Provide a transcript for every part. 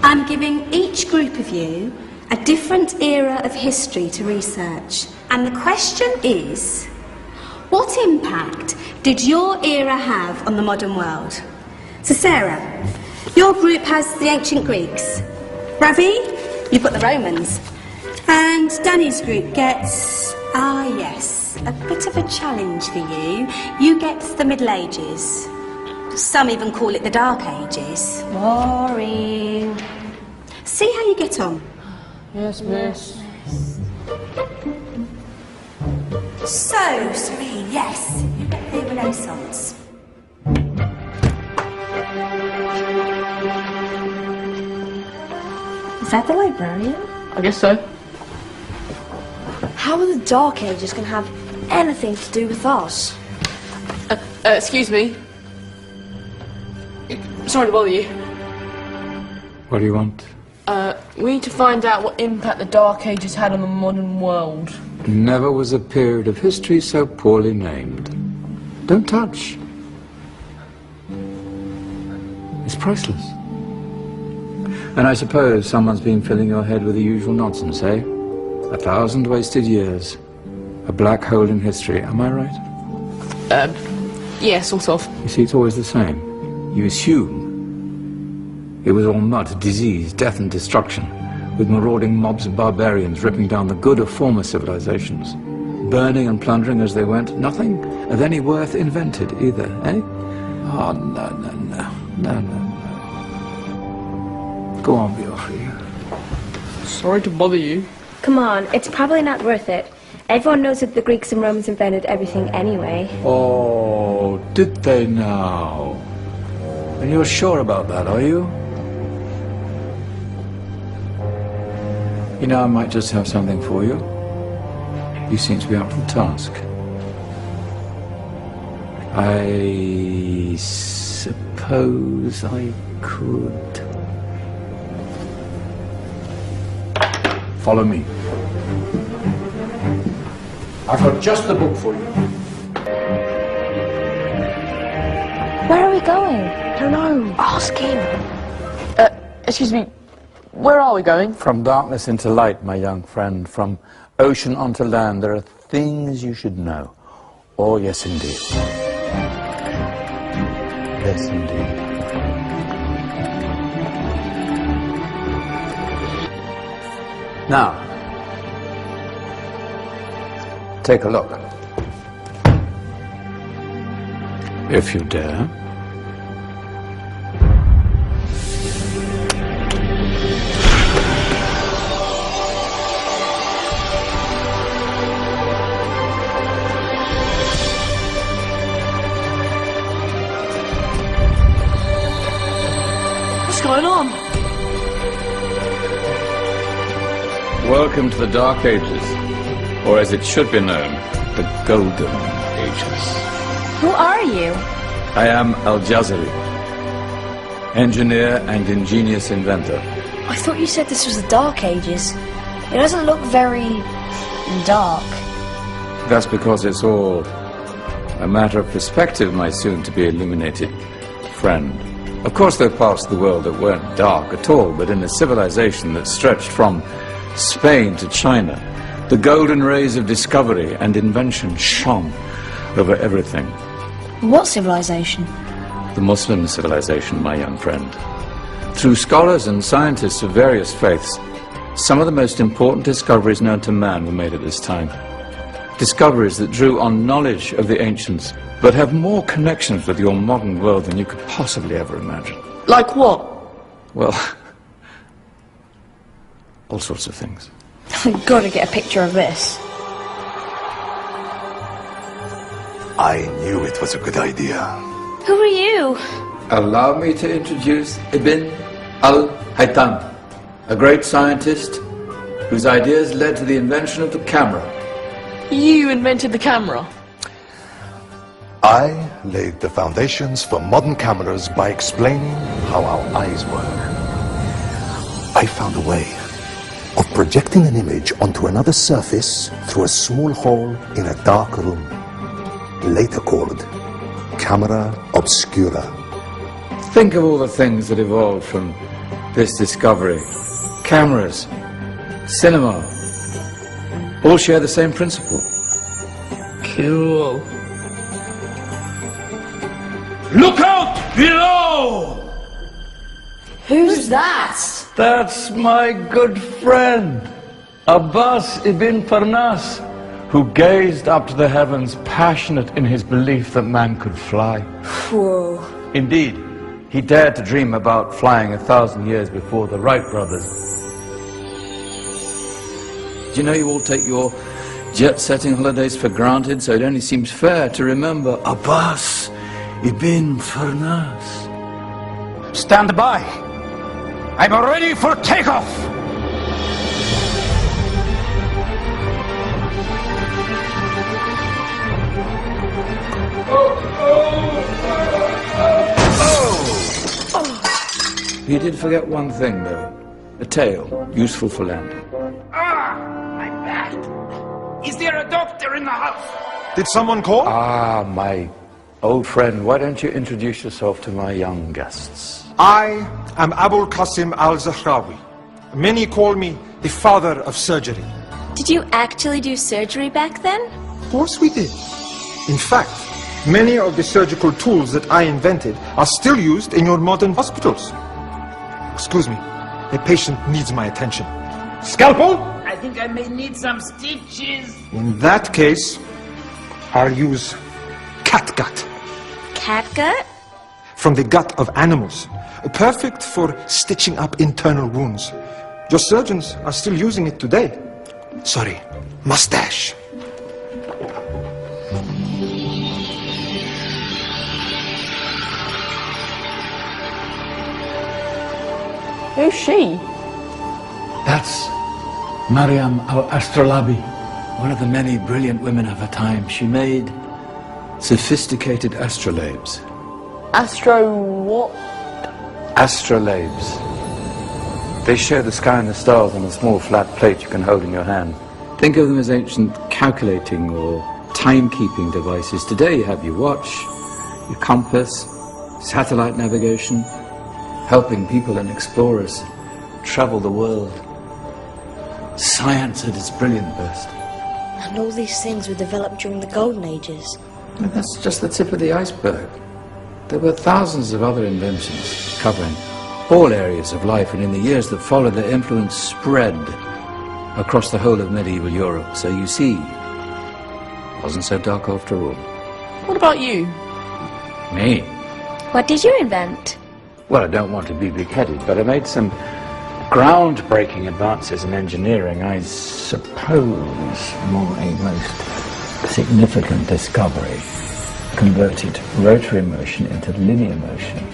I'm giving each group of you a different era of history to research. And the question is, what impact did your era have on the modern world? So Sarah, your group has the ancient Greeks. Ravi, you've got the Romans. And Danny's group gets, yes, a bit of a challenge for you. You get the Middle Ages. Some even call it the Dark Ages. Boring. See how you get on. Yes, miss. So, Serene, yes, you get the Renaissance. Is that the librarian? I guess so. How are the Dark Ages going to have anything to do with us? Excuse me. Sorry to bother you. What do you want? We need to find out what impact the Dark Ages had on the modern world. Never was a period of history so poorly named. Don't touch. It's priceless. And I suppose someone's been filling your head with the usual nonsense, eh? 1,000 wasted years. A black hole in history, am I right? Yeah, sort of. You see, it's always the same. You assume it was all mud, disease, death and destruction, with marauding mobs of barbarians ripping down the good of former civilizations, burning and plundering as they went. Nothing of any worth invented either, eh? Oh, no, no, no, no, no, no. Go on, be off with you. Sorry to bother you. Come on, it's probably not worth it. Everyone knows that the Greeks and Romans invented everything anyway. Oh, did they now? And you're sure about that, are you? You know, I might just have something for you. You seem to be up for the task. I suppose I could. Follow me. I've got just the book for you. Where are we going? I don't know. Ask him. Excuse me. Where are we going? From darkness into light, my young friend. From ocean onto land, there are things you should know. Oh, yes, indeed. Yes, indeed. Now, take a look. If you dare. What's going on? Welcome to the Dark Ages, or as it should be known, the Golden Ages. Who are you? I am Al-Jazari, engineer and ingenious inventor. I thought you said this was the Dark Ages. It doesn't look very dark. That's because it's all a matter of perspective, my soon-to-be illuminated friend. Of course, there are parts of the world that weren't dark at all, but in a civilization that stretched from Spain to China, the golden rays of discovery and invention shone over everything. What civilization? The Muslim civilization, my young friend. Through scholars and scientists of various faiths, some of the most important discoveries known to man were made at this time. Discoveries that drew on knowledge of the ancients, but have more connections with your modern world than you could possibly ever imagine. Like what? Well, all sorts of things. I've got to get a picture of this. I knew it was a good idea. Who are you? Allow me to introduce Ibn al-Haytham, a great scientist whose ideas led to the invention of the camera. You invented the camera? I laid the foundations for modern cameras by explaining how our eyes work. I found a way of projecting an image onto another surface through a small hole in a dark room, later called camera obscura. Think of all the things that evolved from this discovery. Cameras, cinema, all share the same principle. Cool. Look out below! Who's that? That's my good friend, Abbas ibn Farnas, who gazed up to the heavens, passionate in his belief that man could fly. Whoa. Indeed, he dared to dream about flying 1,000 years before the Wright brothers. Do you know you all take your jet-setting holidays for granted, so it only seems fair to remember Abbas ibn Farnas. Stand by. I'm ready for takeoff. You did forget one thing, though. A tail, useful for landing. My back. Is there a doctor in the house? Did someone call? Ah, my old friend, why don't you introduce yourself to my young guests? I am Abul Qasim al-Zahrawi. Many call me the father of surgery. Did you actually do surgery back then? Of course we did. In fact, many of the surgical tools that I invented are still used in your modern hospitals. Excuse me, a patient needs my attention. Scalpel? I think I may need some stitches. In that case, I'll use catgut. Catgut? From the gut of animals. Perfect for stitching up internal wounds. Your surgeons are still using it today. Sorry, mustache. Who's she? That's Maryam al-Astrolabi, one of the many brilliant women of her time. She made sophisticated astrolabes. Astro what? Astrolabes. They show the sky and the stars on a small flat plate you can hold in your hand. Think of them as ancient calculating or timekeeping devices. Today you have your watch, your compass, satellite navigation, helping people and explorers travel the world. Science at its brilliant best. And all these things were developed during the Golden Ages. And that's just the tip of the iceberg. There were thousands of other inventions covering all areas of life, and in the years that followed, their influence spread across the whole of medieval Europe. So you see, it wasn't so dark after all. What about you? Me? What did you invent? Well, I don't want to be big-headed, but I made some groundbreaking advances in engineering. I suppose my most significant discovery converted rotary motion into linear motion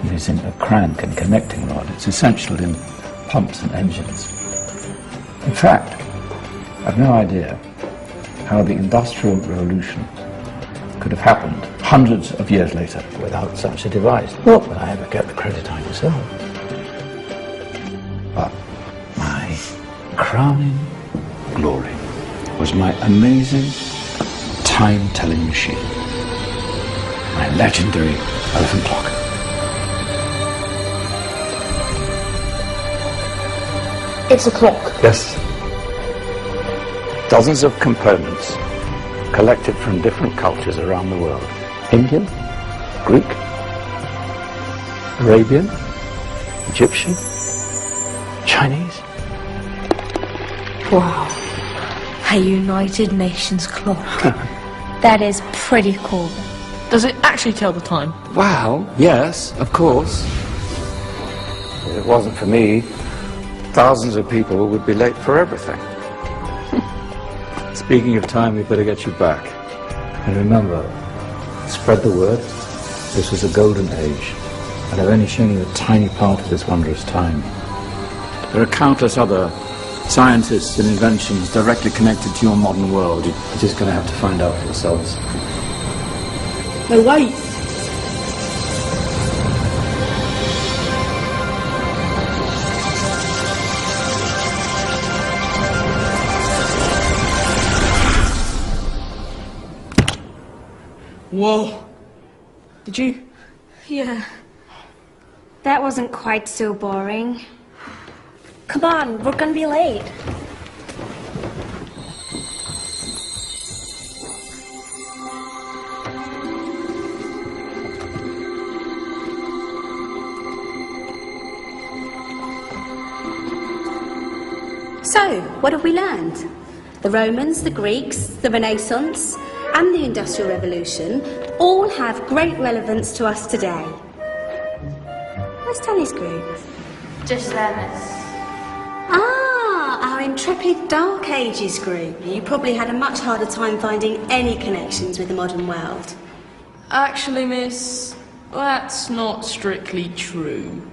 using a crank and connecting rod. It's essential in pumps and engines. In fact, I've no idea how the Industrial Revolution could have happened hundreds of years later without such a device. Not that I ever get the credit I deserve. But my crowning glory was my amazing time-telling machine. My legendary elephant clock. It's a clock. Yes. Dozens of components collected from different cultures around the world. Indian, Greek, Arabian, Egyptian, Chinese. Wow. A United Nations clock. That is pretty cool. Does it actually tell the time? Well, yes, of course. If it wasn't for me, thousands of people would be late for everything. Speaking of time, we better get you back. And remember, spread the word. This was a golden age, and I've only shown you a tiny part of this wondrous time. There are countless other scientists and inventions directly connected to your modern world. You're just going to have to find out for yourselves. No, wait. Whoa. Did you? Yeah. That wasn't quite so boring. Come on, we're gonna be late. So, what have we learned? The Romans, the Greeks, the Renaissance, and the Industrial Revolution all have great relevance to us today. Where's Danny's group? Just there, miss. Ah, our intrepid Dark Ages group. You probably had a much harder time finding any connections with the modern world. Actually, miss, that's not strictly true.